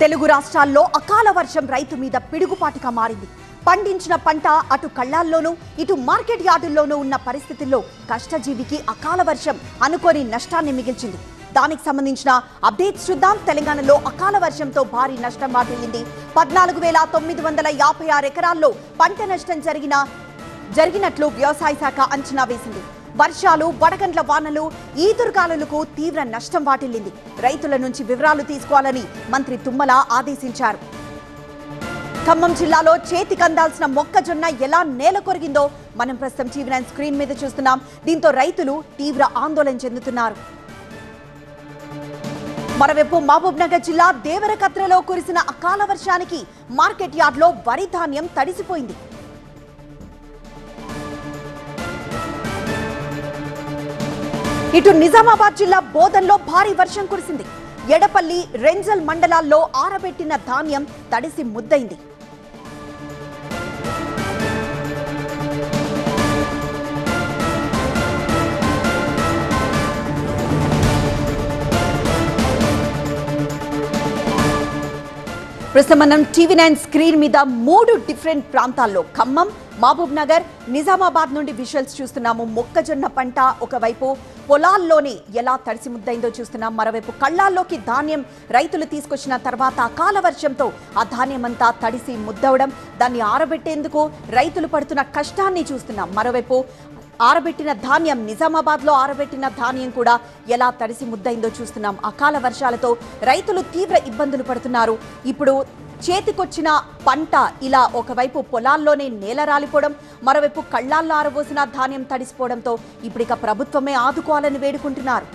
తెలుగు రాష్ట్రాల్లో అకాల వర్షం రైతు మీద పిడుగుపాటుగా మారింది. పండించిన పంట అటు కళ్ళాల్లోనూ ఇటు మార్కెట్ యార్డుల్లోనూ ఉన్న పరిస్థితుల్లో కష్టజీవికి అకాల వర్షం అనుకోని నష్టాన్ని మిగిల్చింది. దానికి సంబంధించిన అప్డేట్స్ చూద్దాం. తెలంగాణలో అకాల వర్షంతో భారీ నష్టం వాటిల్లింది. 14,956 ఎకరాల్లో పంట నష్టం జరిగినట్లు వ్యవసాయ శాఖ అంచనా వేసింది. వర్షాలు, వడగండ్ల వానలు, ఈదురుగాలులకు తీవ్ర నష్టం వాటిల్లింది. రైతుల నుంచి వివరాలు తీసుకోవాలని మంత్రి తుమ్మల ఆదేశించారు. ఖమ్మం జిల్లాలో చేతికందాల్సిన మొక్కజొన్న ఎలా నేల కొరిగిందో మనం ప్రస్తుతం టీవీ9 స్క్రీన్ మీద చూస్తున్నాం. దీంతో రైతులు తీవ్ర ఆందోళన చెందుతున్నారు. మరోవైపు మహబూబ్ నగర్ జిల్లా దేవరకద్రలో కురిసిన అకాల వర్షానికి మార్కెట్ యార్డ్లో వరి ధాన్యం తడిసిపోయింది. ఇటు నిజామాబాద్ జిల్లా బోధన్లో భారీ వర్షం కురిసింది. ఎడపల్లి, రెంజల్ మండలాల్లో ఆరబెట్టిన ధాన్యం తడిసి ముద్దైంది. ప్రస్తుతం మనం టీవీ9 స్క్రీన్ మీద 3 డిఫరెంట్ ప్రాంతాల్లో ఖమ్మం, మహబూబ్ నగర్, నిజామాబాద్ నుండి విజువల్స్ చూస్తున్నాము. మొక్కజొన్న పంట ఒకవైపు పొలాల్లోనే ఎలా తడిసి ముద్దైందో చూస్తున్నాం. మరోవైపు కళ్ళాల్లోకి ధాన్యం రైతులు తీసుకొచ్చిన తర్వాత అకాల వర్షంతో ఆ ధాన్యం అంతా తడిసి ముద్దవడం, దాన్ని ఆరబెట్టేందుకు రైతులు పడుతున్న కష్టాన్ని చూస్తున్నాం. మరోవైపు ఆరబెట్టిన ధాన్యం, నిజామాబాద్లో ఆరబెట్టిన ధాన్యం కూడా ఎలా తడిసి ముద్దైందో చూస్తున్నాం. అకాల వర్షాలతో రైతులు తీవ్ర ఇబ్బందులు పడుతున్నారు. ఇప్పుడు చేతికొచ్చిన పంట ఇలా ఒకవైపు పొలాల్లోనే నేల రాలిపోవడం, మరోవైపు కళ్ళాల్లో ఆరబోసిన ధాన్యం తడిసిపోవడంతో ఇప్పుడిక ప్రభుత్వమే ఆదుకోవాలని వేడుకుంటున్నారు.